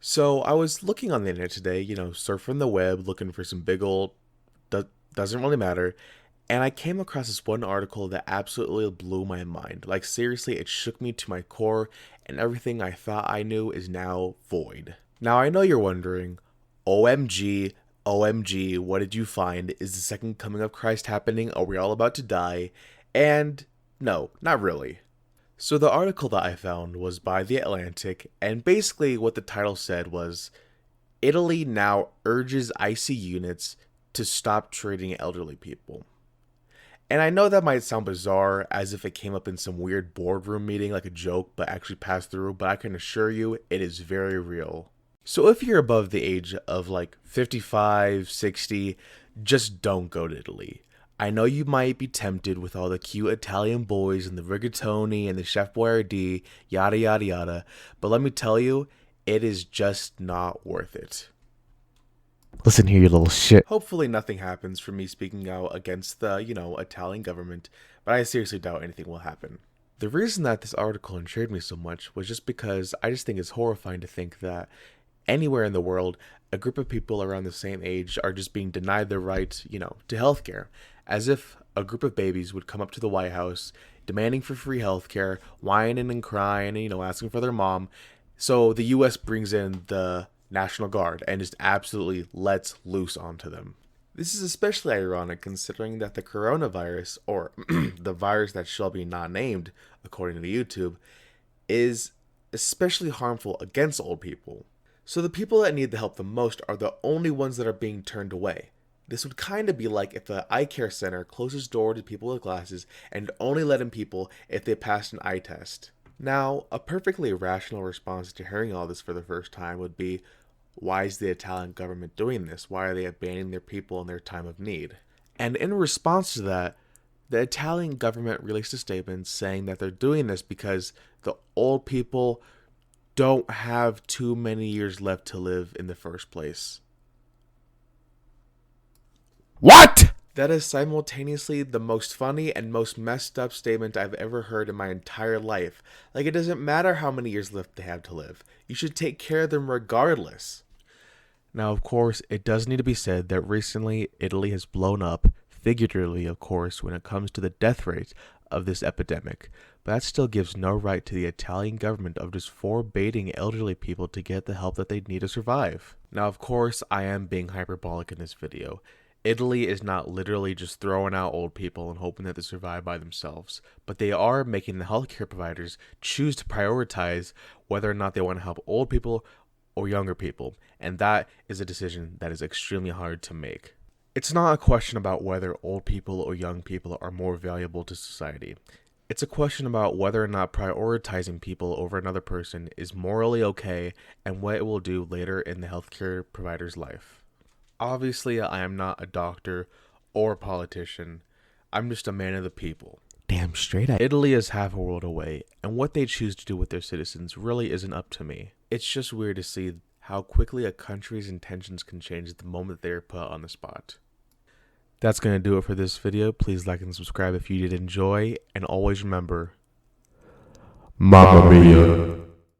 So I was looking on the internet today, surfing the web, looking for some big old doesn't really matter, and I came across this one article that absolutely blew my mind. Like seriously, it shook me to my core, and everything I thought I knew is now void. Now I know you're wondering, OMG, OMG, what did you find? Is the second coming of Christ happening? Are we all about to die? And no, not really. So the article that I found was by The Atlantic, and basically what the title said was Italy now urges IC units to stop treating elderly people. And I know that might sound bizarre, as if it came up in some weird boardroom meeting like a joke, but actually passed through, but I can assure you it is very real. So if you're above the age of like 55, 60, just don't go to Italy. I know you might be tempted with all the cute Italian boys and the rigatoni and the Chef Boyardee, yada yada yada, but let me tell you, it is just not worth it. Listen here, you little shit. Hopefully nothing happens from me speaking out against the, Italian government, but I seriously doubt anything will happen. The reason that this article intrigued me so much was just because I just think it's horrifying to think that anywhere in the world, a group of people around the same age are just being denied their right, to healthcare. As if a group of babies would come up to the White House demanding for free healthcare, whining and crying, and, asking for their mom. So the US brings in the National Guard and just absolutely lets loose onto them. This is especially ironic considering that the coronavirus, or the virus that shall be not named, according to YouTube, is especially harmful against old people. So the people that need the help the most are the only ones that are being turned away. This would kind of be like if an eye care center closes door to people with glasses and only let in people if they passed an eye test. Now, a perfectly rational response to hearing all this for the first time would be, why is the Italian government doing this? Why are they abandoning their people in their time of need? And in response to that, the Italian government released a statement saying that they're doing this because the old people don't have too many years left to live in the first place. What? That is simultaneously the most funny and most messed up statement I've ever heard in my entire life. Like, it doesn't matter how many years left they have to live. You should take care of them regardless. Now, of course, it does need to be said that recently Italy has blown up, figuratively, of course, when it comes to the death rate of this epidemic. But that still gives no right to the Italian government of just forbidding elderly people to get the help that they need to survive. Now, of course, I am being hyperbolic in this video. Italy is not literally just throwing out old people and hoping that they survive by themselves, but they are making the healthcare providers choose to prioritize whether or not they want to help old people or younger people, and that is a decision that is extremely hard to make. It's not a question about whether old people or young people are more valuable to society. It's a question about whether or not prioritizing people over another person is morally okay and what it will do later in the healthcare provider's life. Obviously, I am not a doctor or a politician. I'm just a man of the people. Damn straight I. Italy is half a world away, and what they choose to do with their citizens really isn't up to me. It's just weird to see how quickly a country's intentions can change the moment they are put on the spot. That's going to do it for this video. Please like and subscribe if you did enjoy, and always remember, Mamma mia.